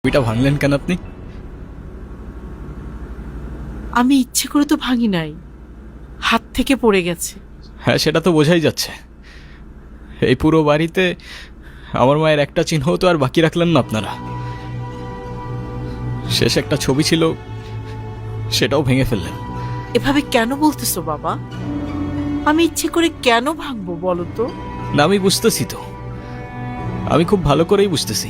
ওইটা ভাঙলেন কেন আপনি? আমি ইচ্ছে করে তো ভাঙি নাই, হাত থেকে পড়ে গেছে। হ্যাঁ, সেটা তো বোঝাই যাচ্ছে। এই পুরো বাড়িতে আমার মায়ের একটা চিহ্ন তো আর বাকি রাখলেন না আপনারা। শেষ একটা ছবি ছিল, সেটাও ভেঙে ফেললেন। এভাবে কেন বলতেছো বাবা? আমি ইচ্ছে করে কেন ভাঙবো বলো তো? না, আমি বুঝতেছি তো, আমি খুব ভালো করেই বুঝতেছি।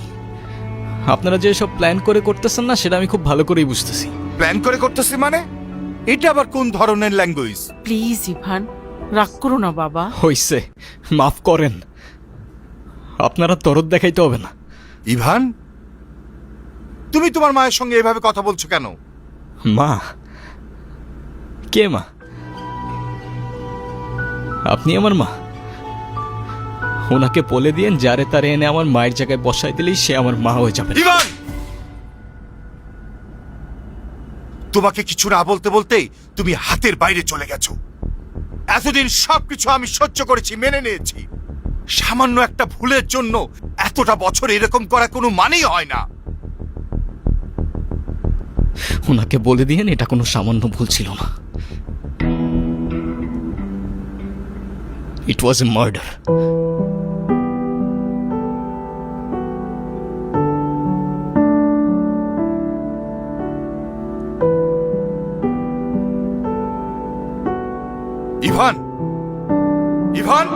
আপনারা যে সব প্ল্যান করে করতেছেন না, সেটা আমি খুব ভালো করেই বুঝতেছি। প্ল্যান করে করতেছি মানে? এটা আবার কোন ধরনের ল্যাঙ্গুয়েজ? প্লিজ ইভান, রাগ করো না বাবা। হইছে, মাফ করেন। আপনারা দরদ দেখাইতে হবে না। ইভান, তুমি তোমার মায়ের সঙ্গে এভাবে কথা বলছো কেন? মা? কে মা? আপনি আমার মা? ওনাকে বলে দিয়েন যারে তারে এনে আমার মায়ের জায়গায় বসাই দিলেই সে আমার মা হয়ে যাবে। ইভান, তোমাকে কিছু না বলতে বলতেই তুমি হাতের বাইরে চলে গেছো। এতদিন সবকিছু আমি সহ্য করেছি, মেনে নিয়েছি। সামান্য একটা ভুলের জন্য এতটা বছর এরকম করা কোনো মানেই হয় না। ওনাকে বলে দিয়েন এটা কোনো সামান্য ভুল ছিল না। ইট ওয়াজ এ মার্ডার। ইভান, ইভান,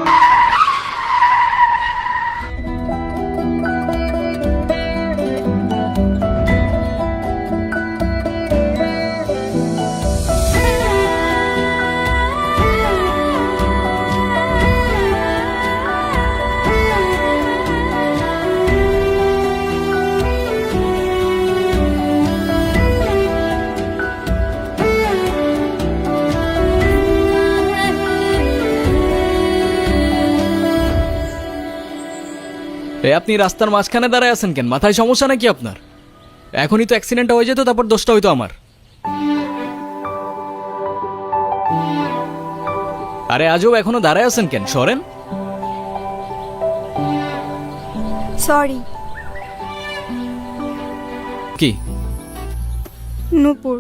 আপনি রাস্তার মাঝখানে দাঁড়ায় আছেন কেন? মাথায় সমস্যা নাকি আপনার? এখনই তো অ্যাক্সিডেন্ট হয়ে যেত, তারপর দোষটা হইতো আমার। আরে আজও এখনো দাঁড়ায় আছেন কেন? সরেন। সরি। কি নূপুর।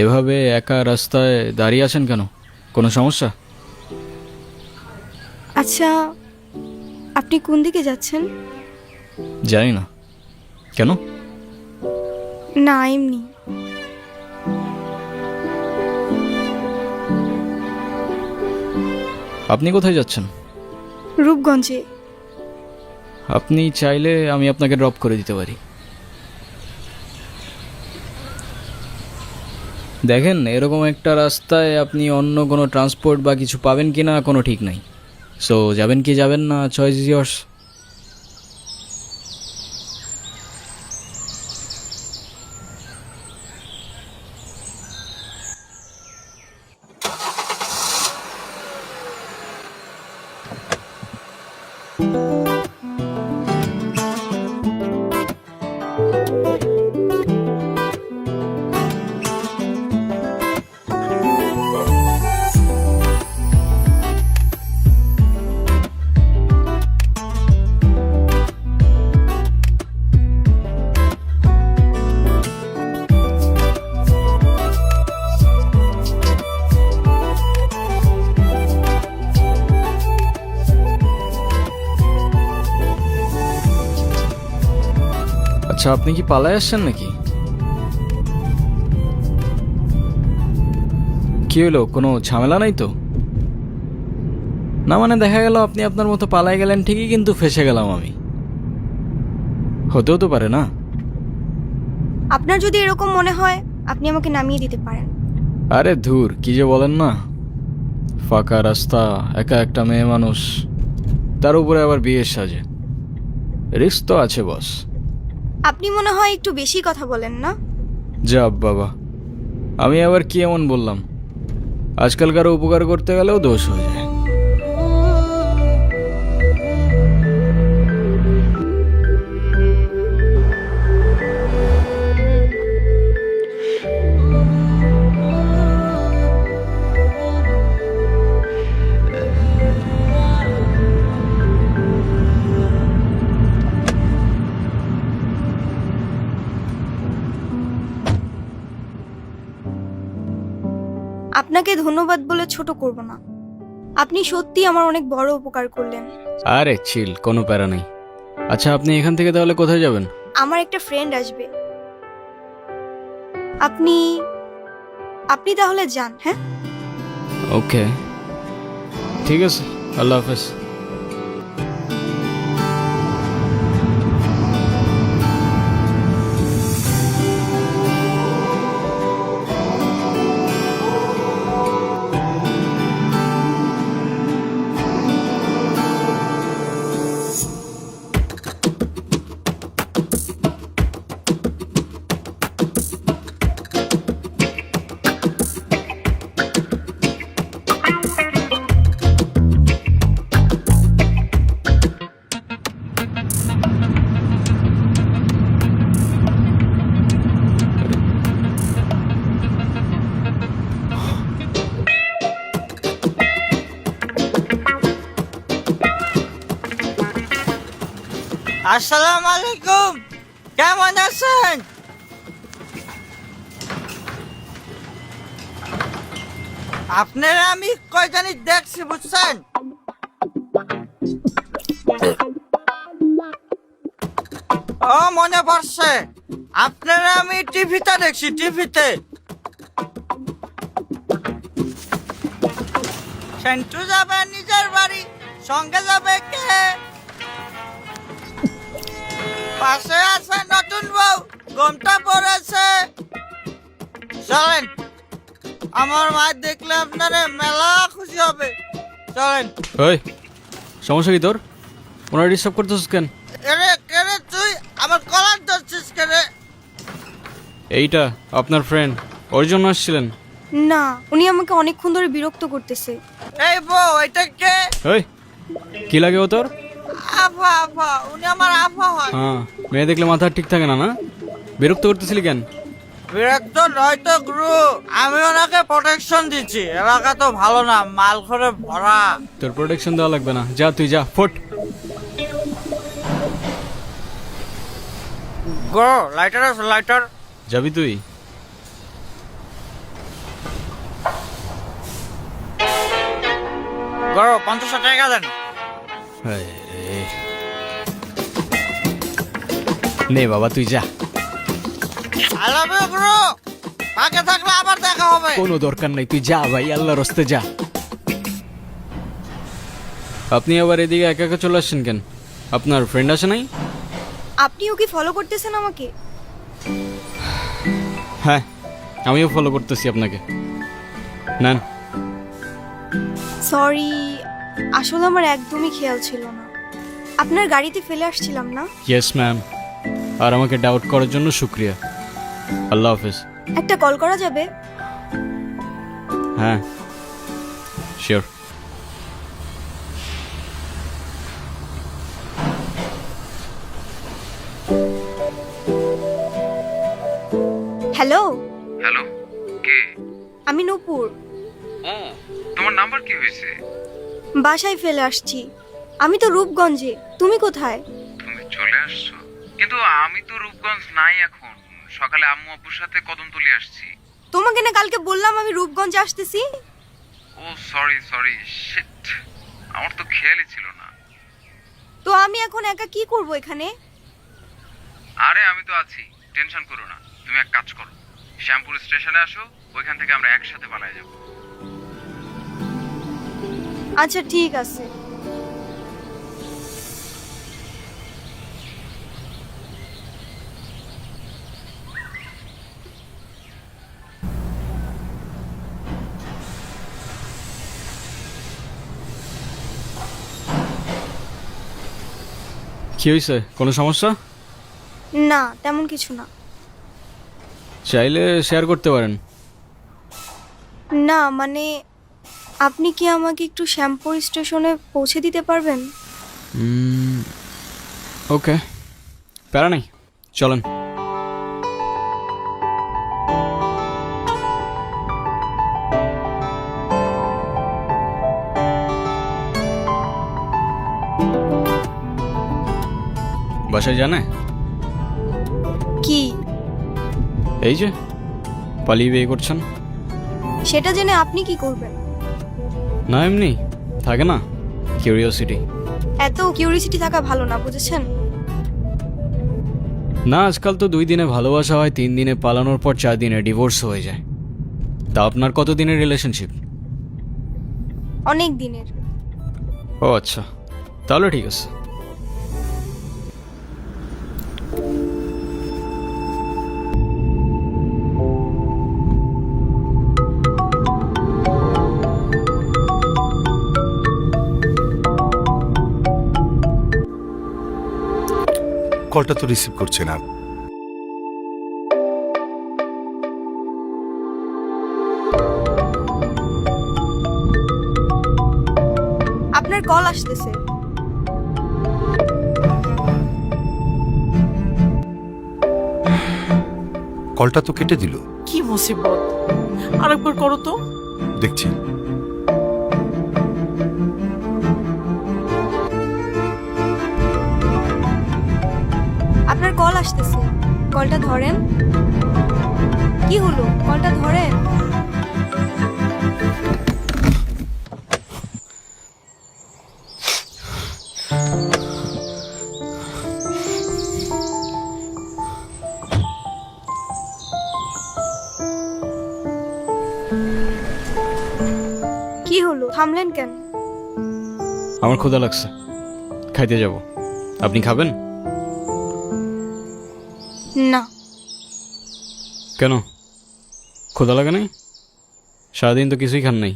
এভাবে একা রাস্তায় দাঁড়িয়ে আছেন কেন? কোনো সমস্যা? আচ্ছা, আপনি কোন দিকে যাচ্ছেন? জানি না। কেন? না, এমনি। আপনি কোথায় যাচ্ছেন? রূপগঞ্জে। আপনি চাইলে আমি আপনাকে ড্রপ করে দিতে পারি। দেখেন, এরকম একটা রাস্তায় আপনি অন্য কোনো ট্রান্সপোর্ট বা কিছু পাবেন কি না কোনো ঠিক নাই। সো যাবেন কি যাবেন না, চয়েস ইজ ইয়ার্স। আচ্ছা, আপনি কি পালায় আসছেন নাকি? কি হলো, কোনো ঝামেলা নাই তো? না মানে দেখা গেল আপনি আপনার মতো পালায় গেলেন ঠিকই, কিন্তু ফেসে গেলাম আমি। হতেও তো পারে না? আপনার যদি এরকম মনে হয়, আপনি আমাকে নামিয়ে দিতে পারেন। আরে ধুর, কি যে বলেন না। ফাঁকা রাস্তা, একা একটা মেয়ে মানুষ, তার উপরে আবার বিয়ের সাজে। রিস্ক তো আছে বস। আপনি মনে হয় একটু বেশি কথা বলেন না? যা বাবা, আমি আবার কি এমন বললাম? আজকাল কারো উপকার করতে গেলেও দোষ হয়ে যায়। আপনাকে ধন্যবাদ বলে ছোট করব না। আপনি সত্যি আমার অনেক বড় উপকার করলেন। আরে চিল, কোনো প্যারা নেই। আচ্ছা, আপনি এখান থেকে তাহলে কোথায় যাবেন? আমার একটা ফ্রেন্ড আসবে। আপনি আপনি তাহলে যান। হ্যাঁ, ওকে, ঠিক আছে, আল্লাহ হাফেজ। আসসালামু আলাইকুম, কেমন আছেন? আপনারা আমি কয়জানি দেখছি বুঝছেন। ও মনে পড়ছে, আপনারা আমি টিভিতে দেখছি, টিভিতে। সেন্টু যাবে নিজের বাড়ি, সঙ্গে যাবে কে? পাশে আছে নতুন বউ, ঘুমটা পড়েছে। চলেন, আমার মা দেখলে আপনারা মেলা খুশি হবে। চলেন। ওই, সমস্যা কি তোর? ওনারা ডিস্টার্ব করতেছিস কেন? এরে কেরে তুই আমার কলার ধরছিস কেরে? এইটা আপনার ফ্রেন্ড, ওর জন্য আসছিলেন? না, উনি আমাকে অনেকক্ষণ ধরে বিরক্ত করতেছে। এই বউ, এটা কে? ওই, কি লাগে ও তোর? আফা, আফা, উনি আমার আফা হয়। হ্যাঁ, মেয়ে দেখলে মাথা ঠিক থাকে না, না? বিরক্ত করতেছিলি কেন? বিরক্ত নয় তো গুরু, আমি ওনাকে প্রোটেকশন দিচ্ছি। এলাকা তো ভালো না, মাল করে ভরা। তোর প্রোটেকশন দেওয়া লাগবে না, যা তুই যা, ফোট। গো, লাইটার আছে, লাইটার। যাবি তুই? গো, 50 টাকা দেন। নে বাবা, তুই যা। আই লাভ ইউ গুরু, বাকি থাকলে আবার দেখা হবে। কোনো দরকার নাই, তুই যা ভাই, আল্লাহর রাস্তে যা। আপনি আবার এদিকে একা একা চলে আসছেন কেন? আপনার ফ্রেন্ড আছে নাই? আপনিও কি ফলো করতেছেন আমাকে? হ্যাঁ, আমিও ফলো করতেছি আপনাকে। নেন। সরি, আসলে আমার একদমই খেয়াল ছিল না। আপনার গাড়িতে ফেলে আসছিলাম না? ইয়েস ম্যাম, আর আমাকে ডাউট করার জন্য শুক্রিয়া। আল্লাহ হাফেজ। একটা কল করা যাবে? হ্যাঁ, শিওর। হ্যালো, হ্যালো, কে? আমি নূপুর। ও, তোমার নাম্বার কি হয়েছে? বাসায় ফেলে আসছি। আমি তো রূপগঞ্জে, তুমি কোথায়? তুমি চলে আসছো? কিন্তু আমি তো রূপগঞ্জ নাই এখন। সকালে আম্মু আব্বুর সাথে কদমতলি আসছি। তোমাকে না কালকে বললাম আমি রূপগঞ্জে আসতেছি। ও সরি সরি, শিট, আমার তো খেয়ালই ছিল না। তো আমি এখন একা কি করব এখানে? আরে আমি তো আছি, টেনশন করো না। তুমি এক কাজ করো, শ্যামপুর স্টেশনে আসো, ওইখান থেকে আমরা একসাথে পালায়ে যাব। আচ্ছা ঠিক আছে। কি হয়েছে? কোনো সমস্যা? না, তেমন কিছু না। চাইলে শেয়ার করতে পারেন। না মানে, আপনি কি আমাকে একটু শ্যামপুর স্টেশনে পৌঁছে দিতে পারবেন? ওকে, প্যারা নাই, চলেন। বাসায় জানে? কি? এই যে পালিয়ে বিয়ে করছেন। সেটা জেনে আপনি কি করবেন? না এমনি থাকে না কিউরিওসিটি। এত কিউরিসিটি থাকা ভালো না, বুঝেছেন? না আজকাল তো 2 দিনে ভালোবাসা হয়, 3 দিনে পালানোর পর 4 দিনে ডিভোর্স হয়ে যায়। তা আপনার কত দিনের রিলেশনশিপ? অনেক দিনের। ও আচ্ছা, তাহলে ঠিক আছে। কলটা তো রিসিভ করছে না। আপনার কল আসতেছে। কলটা তো কেটে দিল। কি মুসিবত! আরেকবার করো তো। দেখছি। আপনার কল আসতেছে, কলটা ধরেন। কি হলো, কলটা ধরেন। কি হলো, থামলেন কেন? আমার ক্ষুধা লাগছে, খাইতে যাব। আপনি খাবেন? না। কেন, ক্ষুধা লাগে নাই? সারাদিন তো কিছুই খান নাই।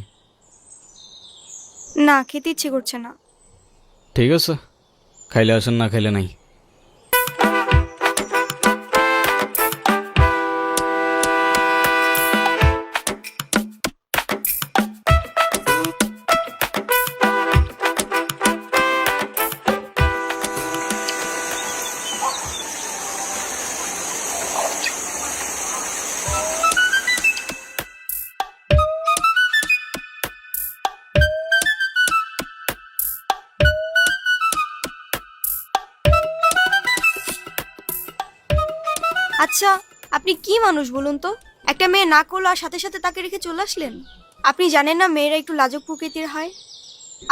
না, খেতে ইচ্ছে করছে না। ঠিক আছে, খাইলে আসেন, না খাইলে নাই। আচ্ছা, আপনি কি মানুষ বলুন তো? একটা মেয়ে না করলো আর সাথে সাথে তাকে রেখে চলে আসলেন। আপনি জানেন না মেয়েরা একটু লাজুক প্রকৃতির হয়?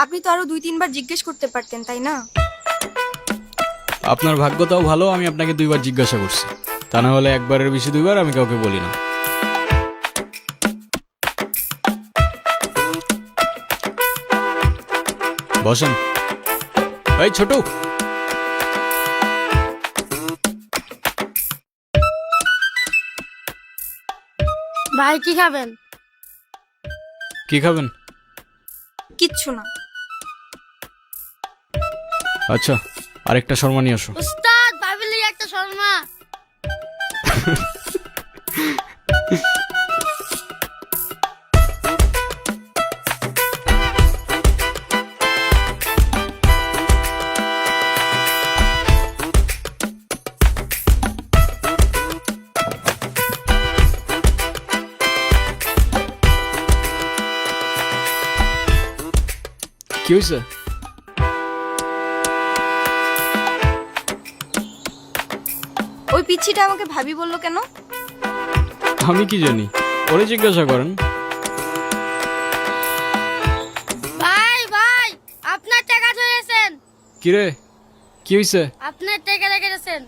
আপনি তো আরো 2-3 বার জিজ্ঞেস করতে পারতেন, তাই না? আপনার ভাগ্যটাও ভালো, আমি আপনাকে 2 বার জিজ্ঞাসা করছি। তা না হলে একবারের বেশি 2 বার আমি কাউকে বলি না। বসেন। এই ছোট, ভাই কি খাবেন? কি খাবেন? কিচ্ছু না। আচ্ছা, আরেকটা শর্মা নিয়ে আসো। উস্তাদ ভাবিলি একটা শর্মা। কি হয়েছে? ওই পিচ্ছিটা আমাকে ভাবি বললো কেন? আমি কি জানি, ওরে জিজ্ঞাসা করেন। ভাই ভাই আপনার টাকা ধরেছেন। কিরে, কি হয়েছে? আপনার টাকা রেখে গেছেন।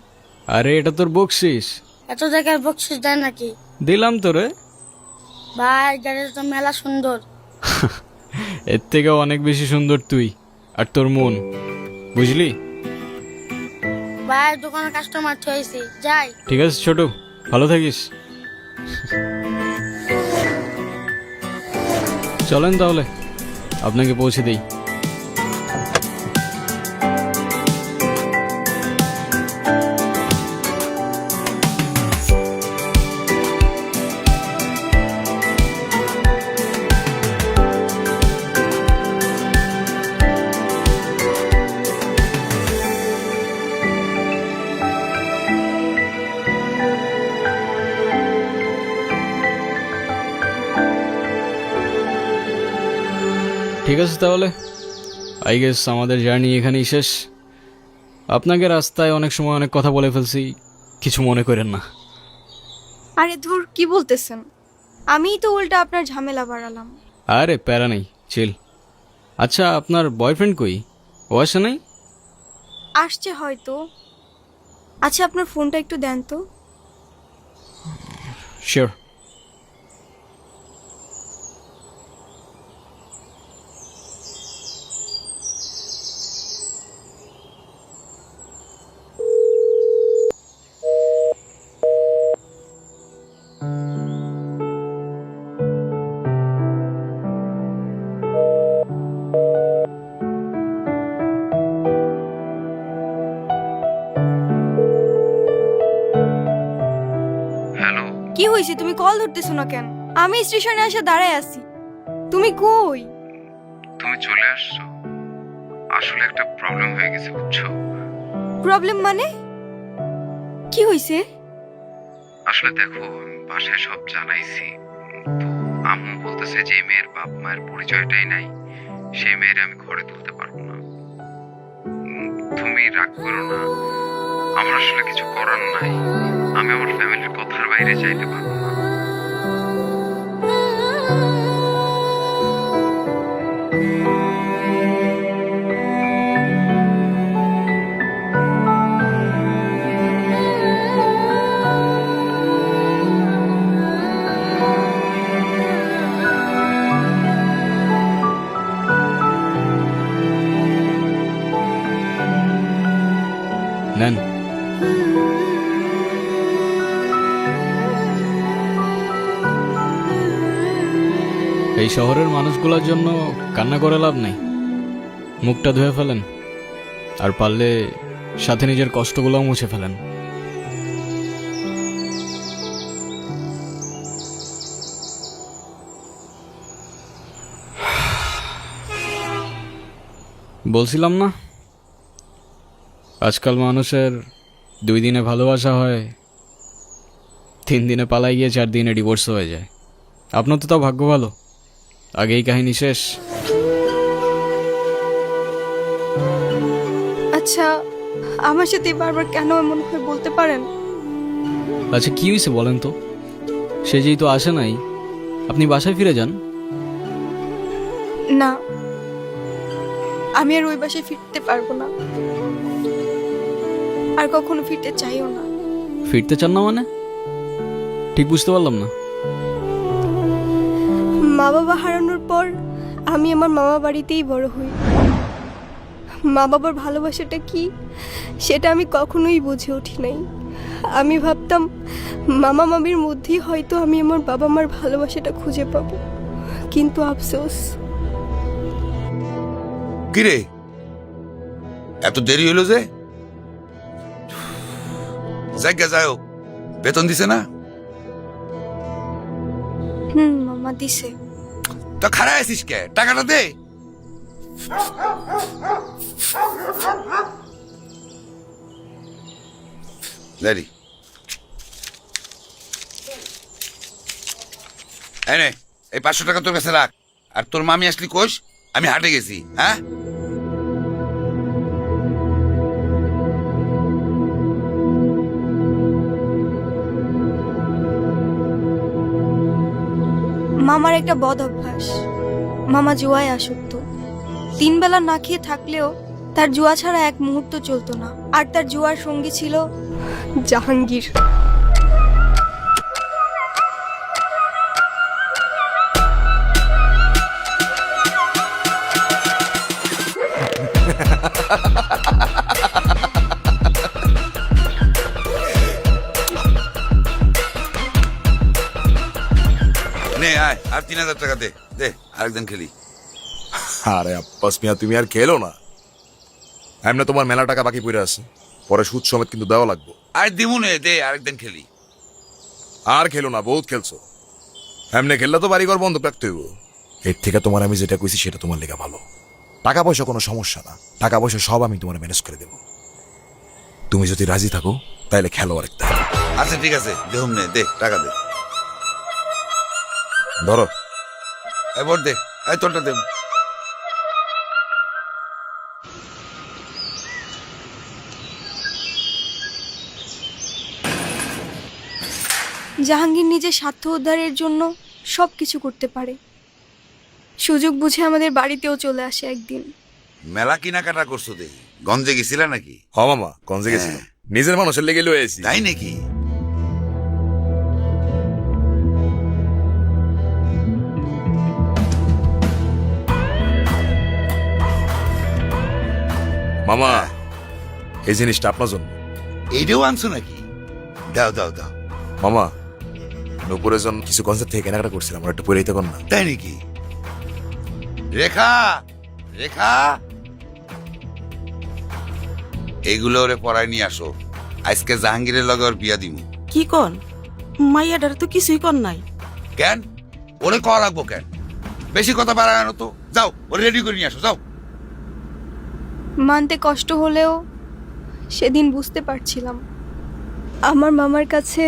আরে এটা তোর বকশিস। এত টাকার বকশিস দেন নাকি? দিলাম তোরে। ভাই গাড়িটা তো মেলা সুন্দর। এর থেকে অনেক বেশি সুন্দর তুই আর তোর মন, বুঝলি? ভাই দোকানে কাস্টমার থইছি, যাই। ঠিক আছে ছোট, ভালো থাকিস। চলেন তাহলে, আপনাকে পৌঁছে দেই। ঠিক আছে তাহলে, আই গেস আমাদের জার্নি এখানেই শেষ। আপনাকে রাস্তায় অনেক সময় অনেক কথা বলে ফেলছি, কিছু মনে করেন না। আরে ধুর, কি বলতেছেন? আমিই তো উল্টা আপনার ঝামেলা বাড়ালাম। আরে প্যারা নেই, চিল। আচ্ছা, আপনার বয়ফ্রেন্ড কই? ও আসে নাই? আসছে হয়তো। আচ্ছা, আপনার ফোনটা একটু দেন তো। শিওর। হ্যালো, কি হয়েছে, তুমি কল ধরতেছো না কেন? আমি স্টেশনে এসে দাঁড়ায় আছি। তুমি কই? তুমি চলে আসছো? আসলে একটা প্রবলেম হয়ে গেছে, বুঝছো? প্রবলেম মানে? কি হয়েছে? আসলে দেখো, আমি বাসায় সব জানাইছি, তো আম্মু বলতেছে যে মেয়ের বাপ মায়ের পরিচয়টাই নাই, সেই মেয়ের আমি ঘরে তুলতে পারবো না। তুমি রাগ করো না, আমার আসলে কিছু করার নাই। আমি আমার ফ্যামিলির কথার বাইরে চাইতে পারবো না। নেন। এই শহরের মানুষগুলোর জন্য কান্না করে লাভ নেই, মুখটা ধুয়ে ফেলেন, আর পারলে সাথে নিজের কষ্টগুলোও মুছে ফেলেন। বলছিলাম না, আজকাল মানুষের 2 দিনে ভালোবাসা হয়, 3 দিনে পালাই গিয়ে 4 দিনে ডিভোর্স হয়ে যায়। আপনার তো তাও ভাগ্য ভালো, আগেই কাহিনী শেষ। আচ্ছা, আমার সাথে বারবার কেন এমন হয় বলতে পারেন? আচ্ছা, কি হয়েছে বলেন তো? সে যেহেতু আসে নাই, আপনি বাসায় ফিরে যান। না, আমি আর ওই বাসায় ফিরতে পারবো না, আর কখনো ফিরতে চাইও না। ফিরতে চান না মানে? ঠিক বুঝতে পারলাম না। মা বাবা হারানোর পর আমি আমার মামা বাড়িতেই বড় হই। মা বাবার ভালোবাসাটা কি সেটা আমি কখনোই বুঝে উঠি নাই। আমি ভাবতাম মামা মামির মধ্যেই হয়তো আমি আমার বাবা মার ভালোবাসাটা খুঁজে পাবো, কিন্তু আফসোস। কিরে, এত দেরি হইলো যে? জায়গা যাও, বেতন দিছে না? মামা দিছে। তো খারাপ আছিস কে? টাকাটা দে। দেরি এই 500 টাকা তোর কাছে রাখ, আর তোর মামি আসলি কোষ আমি হাটে গেছি। হ্যাঁ, মামার একটা বদ অভ্যাস, মামা জুয়ায় আসক্ত। 3 বেলা না খেয়ে থাকলেও তার জুয়া ছাড়া এক মুহূর্ত চলতো না, আর তার জুয়ার সঙ্গী ছিল জাহাঙ্গীর। নে আয়, আর 3000 টাকা দে, দে আরেকদিন খেলি। আরে আব্বাস মিয়া, তুমি আর খেলো না। এমনি তোমার মেলা টাকা বাকি পড়ে আছে, পরে সুদ সমেত কিন্তু দেওয়া লাগবে। আর দিমু নে, দে আরেকদিন খেলি। আর খেলো না, বহুত খেলছো। এমনি খেললে তো বাড়িঘর বন্ধ রাখতে হইব। এর থেকে তোমার আমি যেটা কইছি সেটা তোমার লেগে ভালো। টাকা পয়সা কোনো সমস্যা না, টাকা পয়সা সব আমি তোমার ম্যানেজ করে দেব। তুমি যদি রাজি থাকো তাহলে খেলো আরেকটা। আচ্ছা ঠিক আছে, দেহুম নে, দে টাকা দে। ধরো। এবার দে, এই তোরটা দে। জাহাঙ্গীর নিজের স্বার্থ উদ্ধারের জন্য সব কিছু করতে পারে। সুযোগ বুঝে আমাদের বাড়িতেও চলে আসে একদিন। মেলা কেনাকাটা করছো দেখি, গঞ্জে গেছিলা নাকি? হ মামা, গঞ্জে গেছিলাম, নিজের মানুষের লেগে লয়ে আছি। তাই নাকি? মামা, এই জিনিসটা আপনার জন্য। এইটাও আনছো নাকি? দাও দাও দাও। মামা, নুপুরের জন্য কিছু গঞ্জের থেকে কেনাকাটা করছিলাম, আমার একটু পরে দিতে পার না? তাই নাকি? রেখা, রেখা, এইগুলো ওরে পড়ায় নিয়ে আসো। আজকে জাহাঙ্গীরের লগে ওর বিয়া দিমু। কি কন মাইয়াডার তো কিছুই কর নাই। কেন? ওরে করা রাখবো কেন? বেশি কথা বাড়ানো তো। যাও, ওরে রেডি করে নিয়ে আসো, যাও। মানতে কষ্ট হলেও সেদিন বুঝতে পারছিলাম আমার মামার কাছে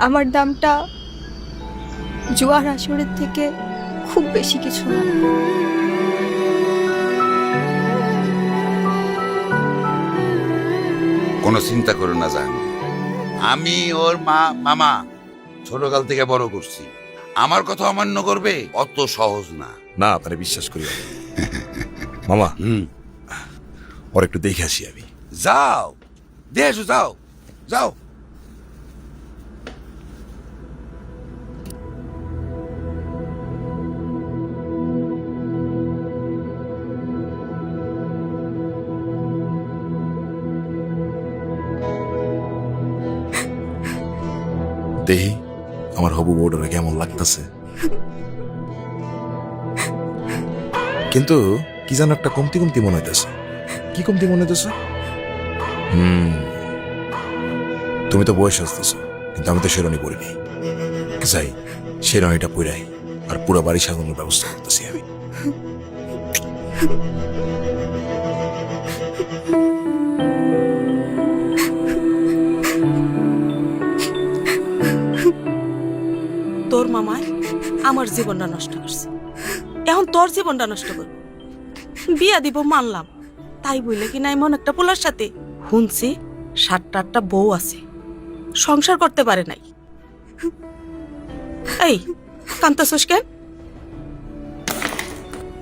আমার দামটা জুয়ার আসরের থেকে খুব বেশি কিছু না। কোনো চিন্তা করো না জাহাঙ্গীর, আমি ওর মামা ছোটকাল থেকে বড় করছি। আমার কথা অমান্য করবে অত সহজ না। না, আপনারা বিশ্বাস করি না। মামা, ওর একটু দেখে আসি আমি। যাও, দেখে এসো, যাও যাও। দেখি আমার হবু বউডারে কেমন লাগতেছে। কিন্তু কি যেন একটা কমতি কমতি মনে হইতেছে। কি কমতি মনে হইতেছে? তুমি তো বয়স আসতেছ, কিন্তু আমি তো শেরনি পরিনি। যাই, শেরনিটা পইরাই আর পুরো বাড়ি সাজানোর ব্যবস্থা করতেছি আমি। তোর মামায় আমার জীবনটা নষ্ট করছে, এখন তোর জীবনটা নষ্ট কর। বিয়া দিব মানলাম, তাই বলে কি না এমন একটা পোলার সাথে শুনছি 7-8টা বউ আছে, সংসার করতে পারে নাই। এই কান্তাছস কেন?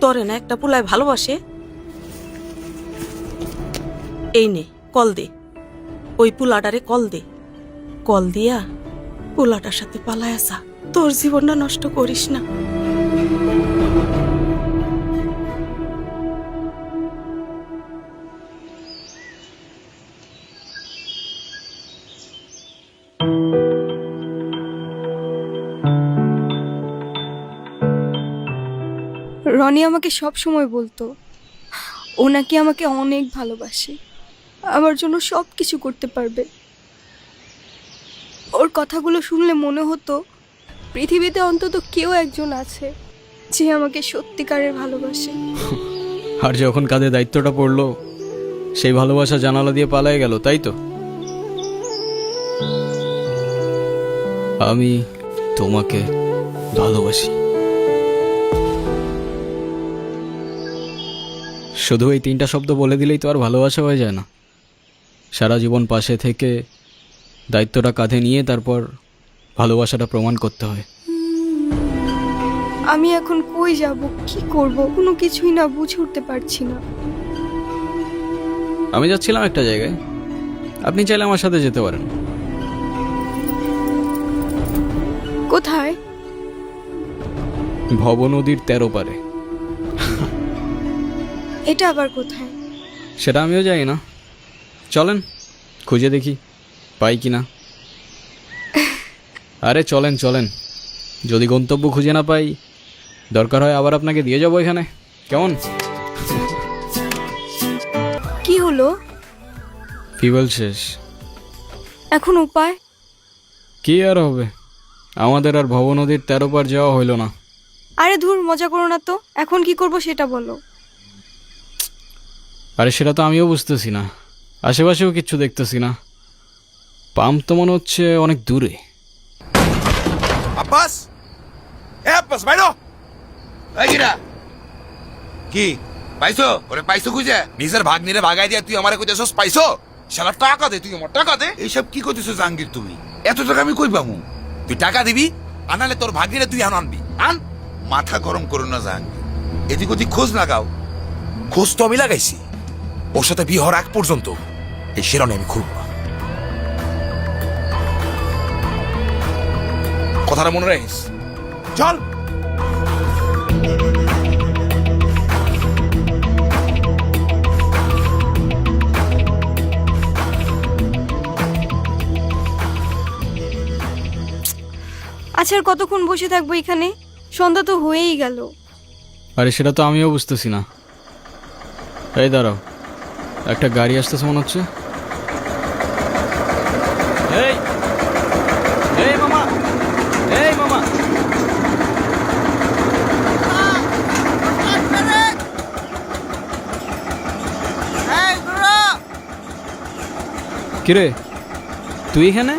তোরে না একটা পোলায় ভালোবাসে? এই নে কল দে, ওই পোলাটারে কল দে, কল দিয়া পোলাটার সাথে পালায় আসা। তোর জীবনটা নষ্ট করিস না। রনি আমাকে সব সময় বলতো ও নাকি আমাকে অনেক ভালোবাসে, আমার জন্য সব কিছু করতে পারবে। ওর কথাগুলো শুনলে মনে হতো পৃথিবীতে অন্তত কেউ একজন আছে যে আমাকে সত্যিকারের ভালোবাসে। আর যখন কাঁধে দায়িত্বটা পড়লো, সেই ভালোবাসা জানালা দিয়ে পালায় গেল, তাই তো? আমি তোমাকে ভালোবাসি। শুধু এই 3টা শব্দ বলে দিলেই তো আর ভালোবাসা হয়ে যায় না। সারা জীবন পাশে থেকে দায়িত্বটা কাঁধে নিয়ে তারপর ভালোবাসাটা প্রমাণ করতে হয়। আমি এখন কই যাব, কি করব, কোনো কিছুই না বুঝে উঠতে পারছি না। আমি যাচ্ছিলাম একটা জায়গায়, আপনি চাইলে আমার সাথে যেতে পারেন। কোথায়? ভব নদীর 13 পারে। এটা আবার কোথায়? সেটা আমিও জানি না, চলেন খুঁজে দেখি পাই কি না। আরে চলেন চলেন, যদি গন্তব্য খুঁজে না পাই দরকার হয় আবার আপনাকে দিয়ে যাবো এখানে, কেমন? কি হলো? ফিউয়েল শেষ। এখন উপায়? কি আর হবে, আমাদের আর ভব নদীর 13 পার যাওয়া হইল না। আরে ধুর, মজা করো না তো, এখন কি করব সেটা বলো। আরে সেটা তো আমিও বুঝতেছি না, আশেপাশেও কিচ্ছু দেখতেছি না, পাম্প তো মনে হচ্ছে অনেক দূরে। আব্বাস, এ আব্বাস বাইরো। এই কিরা? কি পাইছো? ওরে পাইছো খুঁজে? নিজের ভাগ নিরে ভাগাই দিয়া তুই আমারে কইতেছস পাইছো? শালা টাকা দে, তুই আমার টাকা দে। এইসব কি করতেছো জাহাঙ্গীর তুমি? এত টাকা আমি কই পামু? তুই টাকা দিবি আনালে তোর ভাগ্যিরে তুই আনবি আন। মাথা গরম করো না জাহাঙ্গীর, এদিক ওদিক খোঁজ লাগাও। খোঁজ তো আমি লাগাইছি, ওর সাথে বিয়ে হওয়ার আগ পর্যন্ত এই শেরানি আমি খুলব না। কথাটা মনে রাখিস। চল। আচ্ছা আর কতক্ষণ বসে থাকবো এখানে? সন্ধ্যা তো হয়েই গেল। আরে সেটা তো আমিও বুঝতেছি না। এই দাঁড়াও, একটা গাড়ি আসতেছে মনে হচ্ছে। এই এই মামা, এই মামা, এই গুরু, কিরে তুই এখানে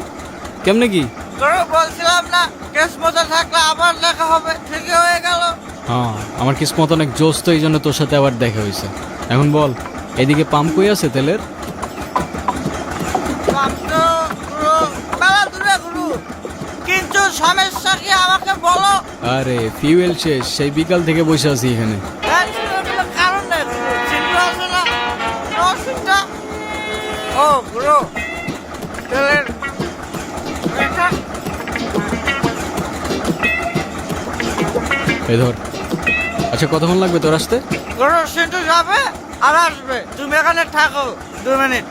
কেমনে কি? গুরু বলছিলাম না কেস মতো থাকলে আবার দেখা হবে, ঠিকই হয়ে গেল। হ্যাঁ, আমার কিসমত অনেক জোস, তো এই জন্য তোর সাথে আবার দেখা হয়েছে। এখন বল, এদিকে পাম্প কই আছে তেলের? তো গুরু মেলা দূরে গুরু, কিন্তু সমস্যা কি আমাকে বলো। আরে ফিউয়েল শেষ, সেই বিকাল থেকে বসে আছি এখানে। কোনো কারণ নেই গুরু, চিন্তা আছে না নসিংটা। ও গুরু তেলের এটা এই ধর। আচ্ছা কতক্ষণ লাগবে তোর আসতে? গুরু সিন্টু যাবে আর আসবে, তুমি এখানে থাকো 2 মিনিট।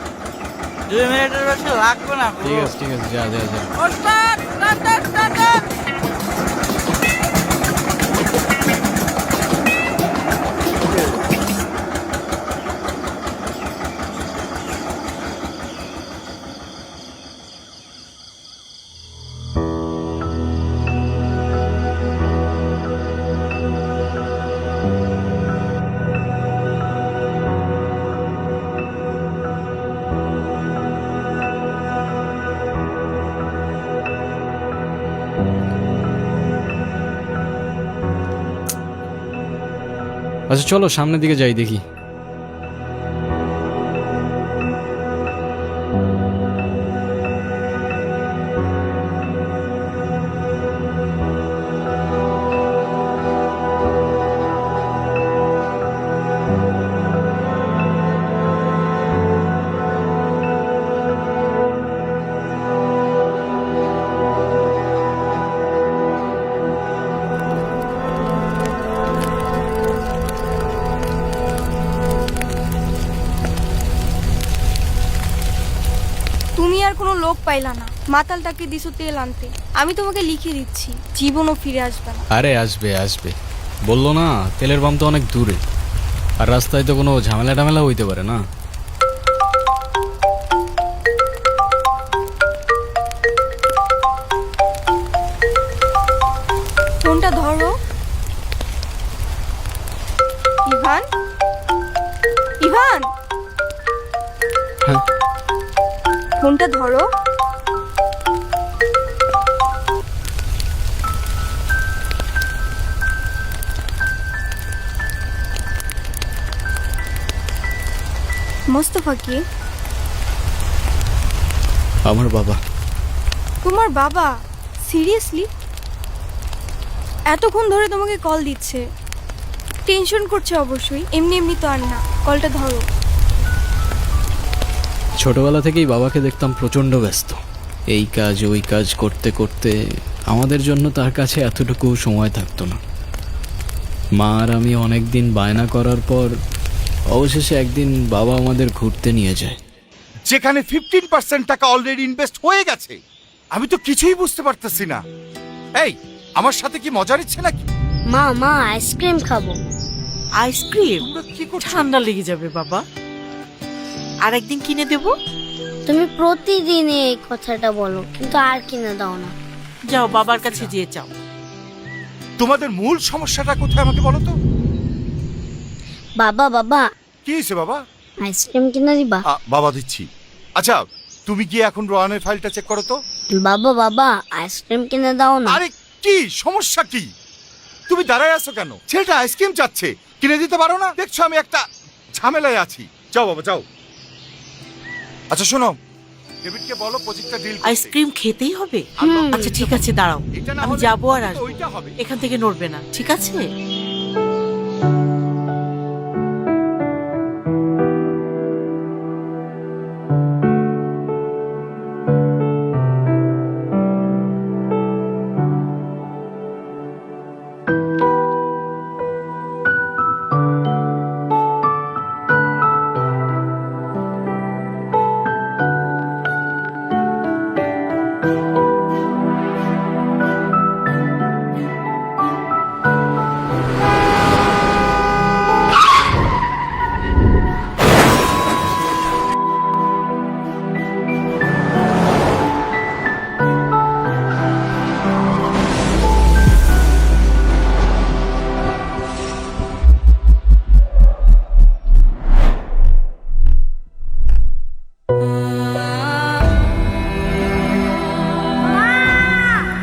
2 মিনিটের বেশি লাগবে না ঠিক গুরু। আছে ঠিক আছে, যা যা যা। ওস্তাদ টাটা টাটা। আচ্ছা চলো সামনের দিকে যাই দেখি। তুমি আর কোনো লোক পাইলা না, মাতালটাকে দিছো তেল আনতে। আমি তোমাকে লিখে দিচ্ছি, জীবনও ফিরে আসবে না। আরে আসবে আসবে, বললো না তেলের পাম্প তো অনেক দূরে, আর রাস্তায় তো কোনো ঝামেলা টামেলা হইতে পারে না। ফোনটা ধরো। ইভান, ইভান, হ্যাঁ ফোনটা ধরো। মোস্তফা কে? আমার বাবা। তোমার বাবা? সিরিয়াসলি? এতক্ষণ ধরে তোমাকে কল দিচ্ছে, টেনশন করছে অবশ্যই। এমনি এমনি তো আর না, কলটা ধরো। ছোটবেলা থেকেই বাবাকে দেখতাম প্রচণ্ড ব্যস্ত, এই কাজ ওই কাজ করতে করতে আমাদের জন্য তার কাছে এতটুকু সময় থাকতো না। মা আর আমি অনেক দিন বায়না করার পর অবশেষে একদিন বাবা আমাদের ঘুরতে নিয়ে যায়। যেখানে 15% টাকা অলরেডি ইনভেস্ট হয়ে গেছে, আমি তো কিছুই বুঝতে পারতেছি না। এই আমার সাথে কি মজা নিচ্ছে নাকি? মা মা আইসক্রিম খাবো। আইসক্রিম? তোমরা কি করছো? ঠান্ডা লেগে যাবে বাবা, আর একদিন কিনে দেব। তুমি প্রতিদিন এই কথাটা বলো, কিন্তু আর কিনে দাও না। যাও বাবার কাছে যেয়ে চাও। তোমাদের মূল সমস্যাটা কোথায় আমাকে বলো তো। বাবা বাবা কি হয়েছে বাবা? আইসক্রিম কিনে দিবা? বাবা দিচ্ছি। আচ্ছা তুমি গিয়ে এখন রোহানের ফাইলটা চেক করো তো। বাবা বাবা আইসক্রিম কিনে দাও না। আরে কি সমস্যা কি? তুমি দাঁড়ায় আছো কেন? ছেলেটা আইসক্রিম চাচ্ছে, কিনে দিতে পারো না? দেখছো আমি একটা ঝামেলায় আছি। যাও বাবা যাও। আচ্ছা শোনো, ডেভিডকে বলো প্রজেক্টটা ডিল আইসক্রিম খেতেই হবে? আচ্ছা ঠিক আছে, দাঁড়াও, আমি যাবো আর আসবো। ওইটা হবে। এখান থেকে নড়বে না, ঠিক আছে?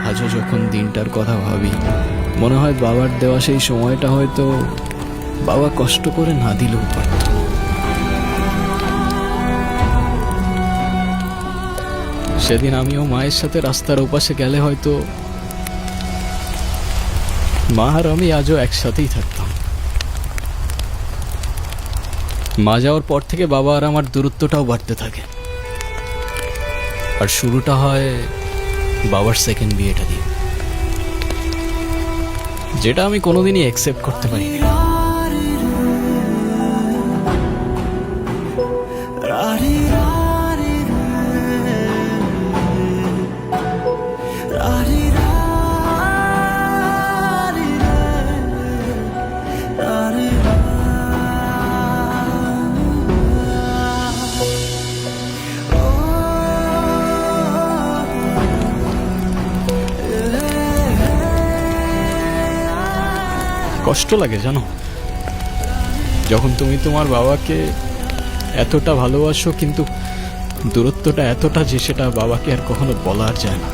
আজও যখন দিনটার কথা ভাবি, মনে হয় বাবার দেওয়া সেই সময়টা হয়তো বাবা কষ্ট করে না দিলেও পারত। সেদিন আমিও মায়ের সাথে রাস্তার ওপাশে গেলে হয়তো মা আর আমি আজও একসাথেই থাকতাম। মা যাওয়ার পর থেকে বাবা আর আমার দূরত্বটাও বাড়তে থাকে, আর শুরুটা হয় বাবার সেকেন্ড বিয়েটা দিয়ে, যেটা আমি কোনোদিনই অ্যাকসেপ্ট করতে পারিনি। কষ্ট লাগে জানো, যখন তুমি তোমার বাবাকে এতটা ভালোবাসো কিন্তু দূরত্বটা এতটা যে সেটা বাবাকে আর কখনো বলার যায় না।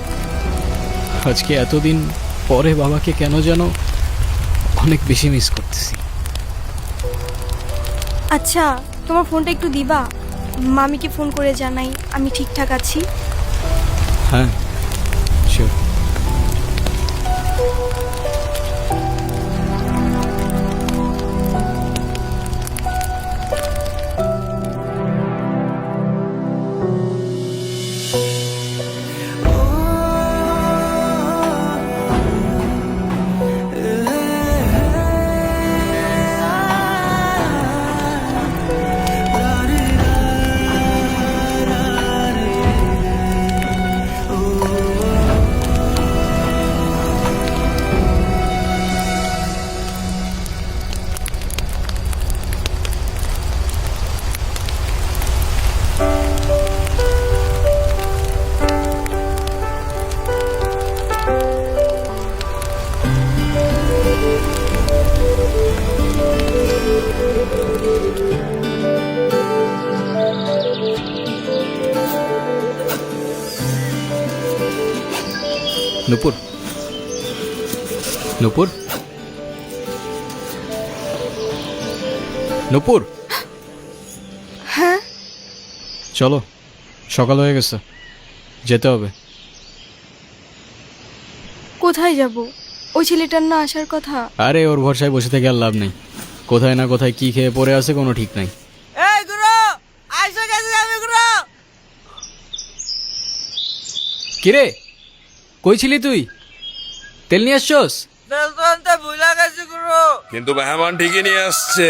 আজকে এতদিন পরে বাবাকে কেন যেন অনেক বেশি মিস করতেছি। আচ্ছা, তোমার ফোনটা একটু দিবা? মামিকে ফোন করে জানাই আমি ঠিকঠাক আছি। হ্যাঁ শিওর। নূপুর, নূপুর, নূপুর, হ্যাঁ চলো, সকাল হয়ে গেছে, যেতে হবে। কোথায় যাব? ওই ছেলেটার না আসার কথা। আরে ওর ভরসায় বসে থেকে আর লাভ নেই, কোথায় না কোথায় কি খেয়ে পড়ে আছে কোনো ঠিক নাই। এই গুরু, আইসা গেছে আমি গুরু। কিরে, কই ছিলি তুই? তেল নিয়ে আসছস? তেল তো আনতে ভুলে গেছি গুরু। কিন্তু মেহমান ঠিকই নিয়ে আসছে।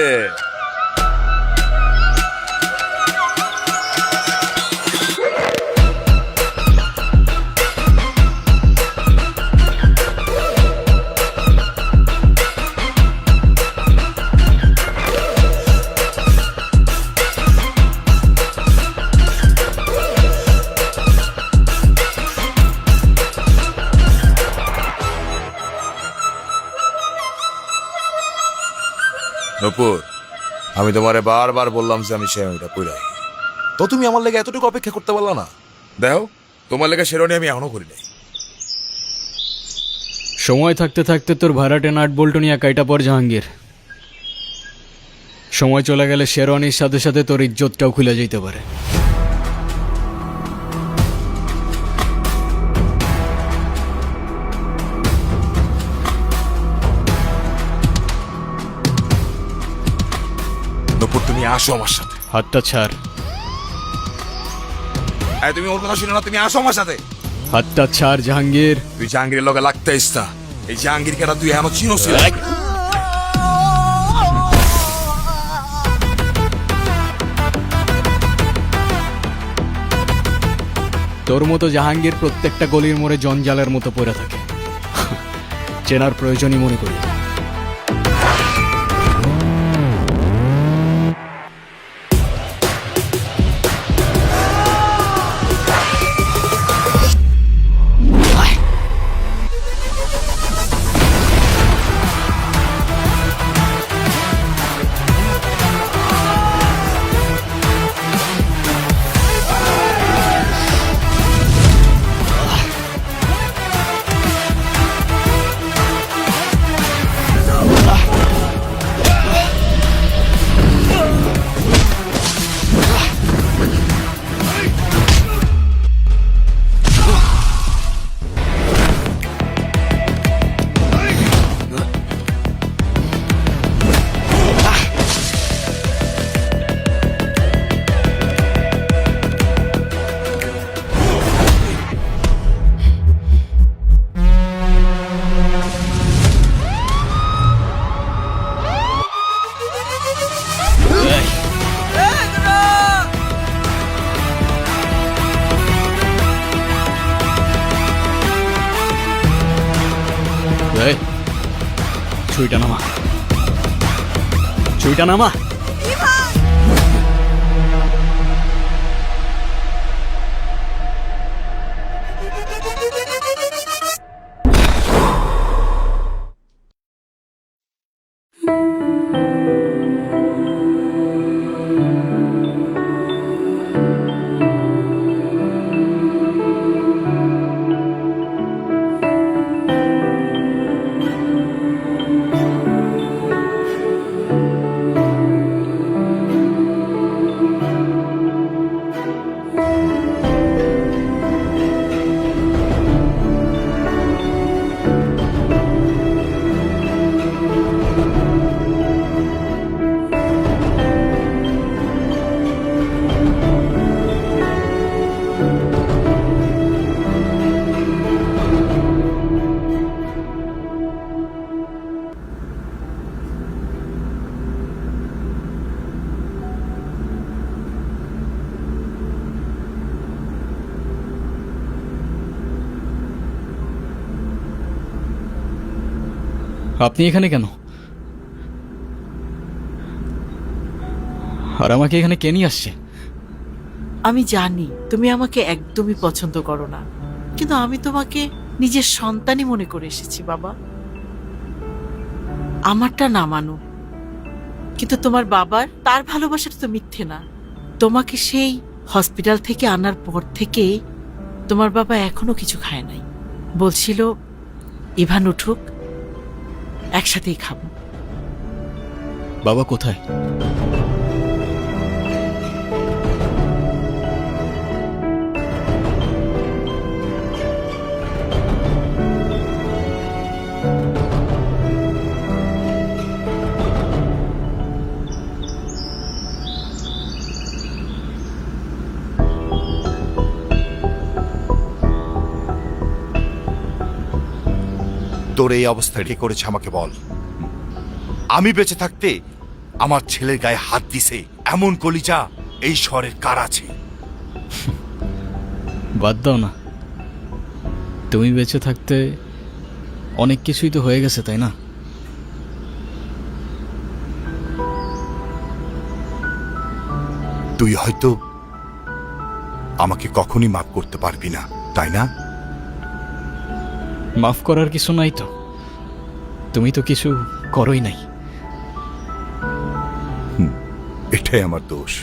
নূপুর, আমি তোমারে বারবার বললাম যে আমি শেরনিটা পইরাই, তো তুমি আমার লেগে এতটুকু অপেক্ষা করতে পারলা না? দেখো, তোমার লেগে শেরনি আমি এখনো করি নাই। সময় থাকতে থাকতে তোর ভাড়াটে নাট বল্টু নিয়ে কাইটা পর জাহাঙ্গীর। সময় চলে গেলে শেরওয়ানির সাথে সাথে তোর ইজ্জতটাও খুলে যেতে পারে। তুমি আসো আমার সাথে। হাতটা ছাড়, এই তুমি ওর কথা শুনে না, তুমি আসো আমার সাথে। হাতটা ছাড় জাহাঙ্গীর। তুই জাহাঙ্গীরের লগে লাগতে ইস্তা, এই জাহাঙ্গীর কেটা তুই এখনো চিনোছিল? তোর মতো জাহাঙ্গীর প্রত্যেকটা গলির মোড়ে জঞ্জালের মতো পড়ে থাকে, চেনার প্রয়োজনই মনে করি। ছুরিটা নামা, ছুরিটা নামা। আপনি এখানে কেন? আর আমাকে এখানে কে নিয়ে আসছে? আমি জানি তুমি আমাকে একদমই পছন্দ করো না, কিন্তু আমি তোমাকে নিজের সন্তানই মনে করে এসেছি বাবা। আমারটা না মানো, কিন্তু তোমার বাবার তার ভালোবাসাটা তো মিথ্যে না। তোমাকে সেই হসপিটাল থেকে আনার পর থেকে তোমার বাবা এখনো কিছু খায় নাই। বলছিল ইভান উঠুক, একসাথেই খাবো। বাবা কোথায়? তোর এই অবস্থায় কে করেছে আমাকে বল। আমি বেঁচে থাকতে আমার ছেলের গায়ে হাত দিছে এমন কলিজা এই শহরের কার আছে? বাদ দাও না, তুমি বেঁচে থাকতে অনেক কিছুই তো হয়ে গেছে, তাই না? তুই হয়তো আমাকে কখনই মাফ করতে পারবি না, তাই না? মাফ করার কিছু নাই তো, তুমি তো কিছু করোই নাই। এটাই আমার দোষ।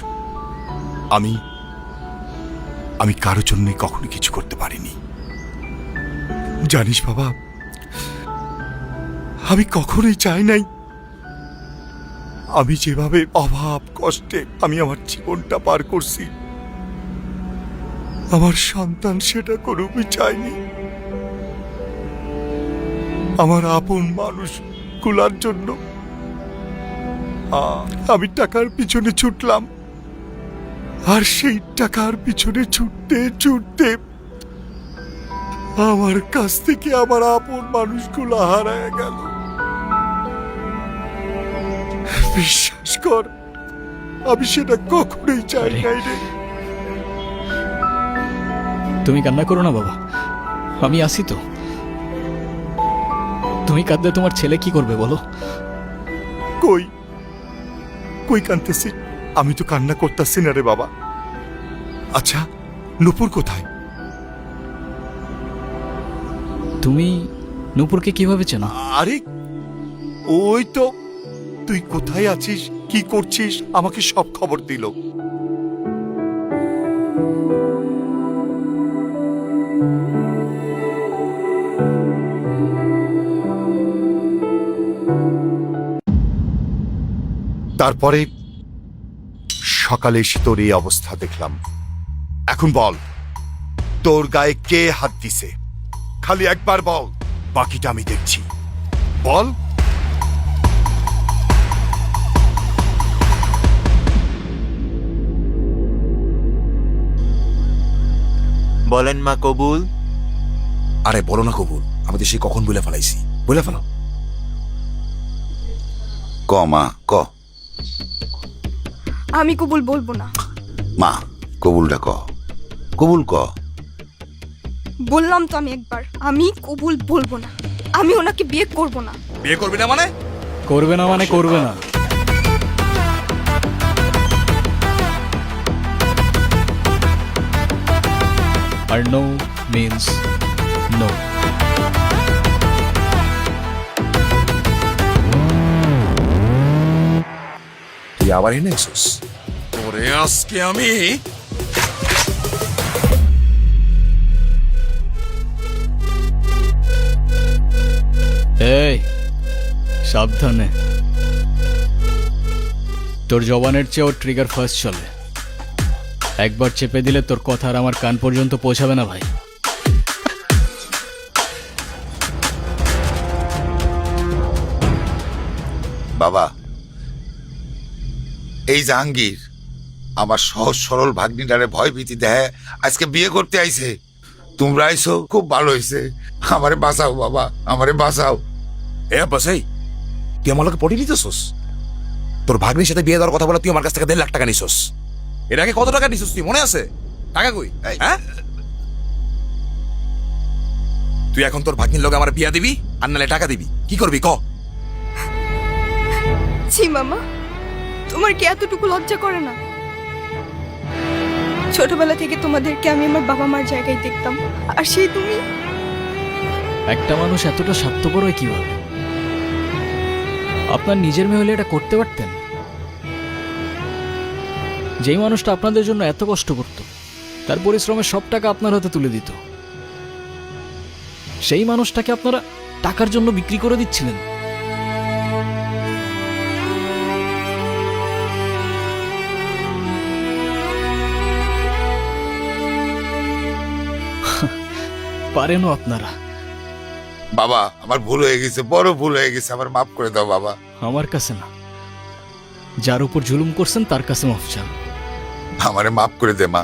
আমি কারোর জন্য কখনো কিছু করতে পারিনি। জানিস বাবা, আমি কখনোই চাই নাই আমি যেভাবে অভাব কষ্টে আমি আমার জীবনটা পার করছি, আমার সন্তান সেটা করুকই চাইনি। আমার আপন মানুষ গুলার জন্য আমি টাকার পিছনে ছুটলাম, আর সেই টাকার পিছনে ছুটতে ছুটতে আমার কাছ থেকে আমার আপন মানুষগুলো হারায় গেল। বিশ্বাস কর, আমি সেটা কখনোই চাই নাই রে। তুমি কান্না করো না বাবা, আমি আসি তো। তুমি কাঁদলে তোমার ছেলে কি করবে বলো? কই কই কানতেছি? আমি তো কান্না করতেছি না রে বাবা। আচ্ছা, নূপুর কোথায়? তুমি নূপুরকে কিভাবে চেনো? আরে ওই তো, তুই কোথায় আছিস, কি করছিস, আমাকে সব খবর দিল। তারপরে সকালে এসে তোর এই অবস্থা দেখলাম। এখন বল, তোর গায়ে কে হাত দিছে? খালি একবার বল, বাকিটা আমি দেখছি। বল। বলেন মা কবুল। আরে বলো না কবুল, আমি তো সেই কখন বলে ফেলাইছি। বলে ফেলো। ক মা ক। আমি কবুল বলবো না। মা কবুলটা ক, কবুল ক। বললাম তো আমি একবার, আমি কবুল বলবো না। আমি ওনাকে বিয়ে করব না। বিয়ে করবি না মানে? করবে না মানে করবে না। আর নো মিন্স নো। তুই আবার এনে এসোস? ওরে আজকে আমি এই সাবধানে, তোর জবানের চেয়ে ওর ট্রিগার ফার্স্ট চলে। একবার চেপে দিলে তোর কথা আর আমার কান পর্যন্ত পৌঁছাবে না ভাই। বাবা, এই জাহাঙ্গীর আমার সহজ সরল ভাগ্নিটারে ভয় ভীতি দেয়, আজকে বিয়ে করতে আইছে। তোমরা আইছো, খুব ভালো হয়েছে। আমারে বাঁচাও বাবা, আমারে বাঁচাও। এ বাসাই, তুই আমার লোকে পড়ে নিতেছোস? তোর ভাগ্নির সাথে বিয়ে দেওয়ার কথা বলে তুই আমার কাছ থেকে 1.5 লাখ টাকা নিছোস। এর আগে কত টাকা নিছোস তুই মনে আছে? টাকা কই? হ্যাঁ, তুই এখন তোর ভাগ্নির লোকে আমার বিয়া দিবি আর নালে টাকা দিবি, কি করবি ক? ছি মামা, তোমার কি এতটুকু লজ্জা করে না? ছোটবেলা থেকে তোমাদেরকে আমি আমার বাবা মার জায়গায় দেখতাম, আর সেই তুমি। একটা মানুষ এতটা স্বার্থপর হয় কিভাবে? আপনার নিজের মেয়ে হলে এটা করতে পারতেন? যেই মানুষটা আপনাদের জন্য এত কষ্ট করত, তার পরিশ্রমের সব টাকা আপনার হাতে তুলে দিত, সেই মানুষটাকে আপনারা টাকার জন্য বিক্রি করে দিচ্ছিলেন। পারেনও আপনারা। বাবা, আমার ভুল হয়ে গেছে, বড় ভুল হয়ে গেছে, আমার মাফ করে দাও বাবা। আমার কাছে না, যার উপর জুলুম করছেন তার কাছে মাফ চান। আমারে মাফ করে দে মা,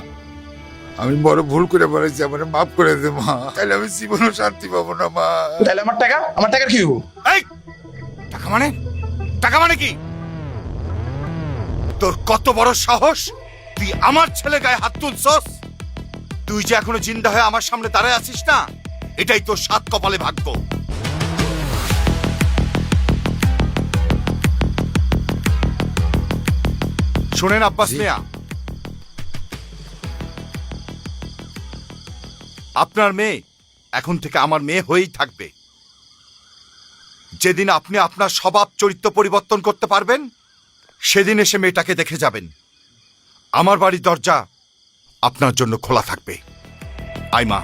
আমি বড় ভুল করে বলেছি, আমারে মাফ করে দে মা। তাহলে আমি জীবনও শান্তি পাবো না মা। তাহলে আমার টাকা, আমার টাকার কি হবো? এই টাকা মানে, টাকা মানে কি? তোর কত বড় সাহস, তুই আমার ছেলে গায়ে হাত তুলছস? তুই যে এখনো জিন্দা হয়ে আমার সামনে দাঁড়ায় আছিস না, এটাই তোর 7 কপালে ভাগ্য। শোনেন আব্বাস মিয়া, আপনার মেয়ে এখন থেকে আমার মেয়ে হয়েই থাকবে। যেদিন আপনি আপনার স্বভাব চরিত্র পরিবর্তন করতে পারবেন, সেদিন এসে মেয়েটাকে দেখে যাবেন। আমার বাড়ির দরজা আপনার জন্য খোলা থাকবে। আই মা।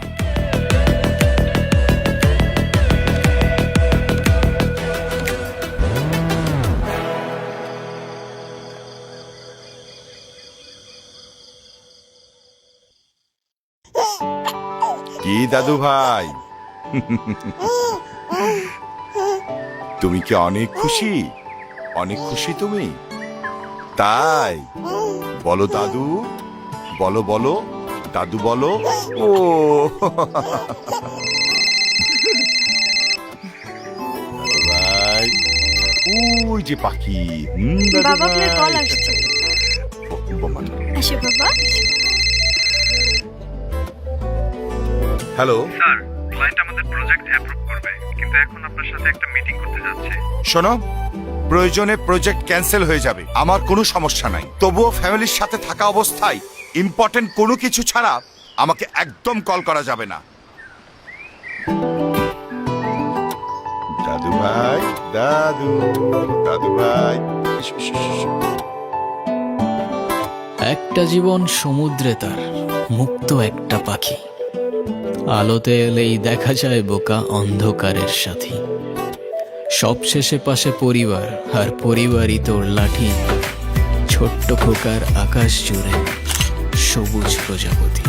কি দাদু ভাই, তুমি কি অনেক খুশি? অনেক খুশি তুমি? তাই বলো দাদু, বলো বলো দাদু বলো। ও দাদু ভাই, ওই যে পাখি। দাদু বাবা, আপনার ভাই। কল আসছে। বোমা। আসো বাবা। হ্যালো স্যার, ক্লায়েন্ট আমাদের প্রজেক্ট অ্যাপ্রুভ করবে, কিন্তু এখন আপনার সাথে একটা মিটিং করতে যাচ্ছে। শোনো, প্রয়োজনে প্রজেক্ট ক্যান্সেল হয়ে যাবে, আমার কোনো সমস্যা নাই। তবুও ফ্যামিলির সাথে থাকা অবস্থায় ইম্পর্টেন্ট কোনো কিছু ছাড়া আমাকে একদম কল করা যাবে না। দাদু ভাই, দাদু, দাদু ভাই। একটা জীবন সমুদ্রে তার মুক্ত একটা পাখি, আলোতে এলেই দেখা যায় বোকা অন্ধকারের সাথী। সব শেষে পাশে পরিবার, আর পরিবারই তোর লাঠি। ছোট্ট খোকার আকাশ জুড়ে সবুজ প্রজাপতি।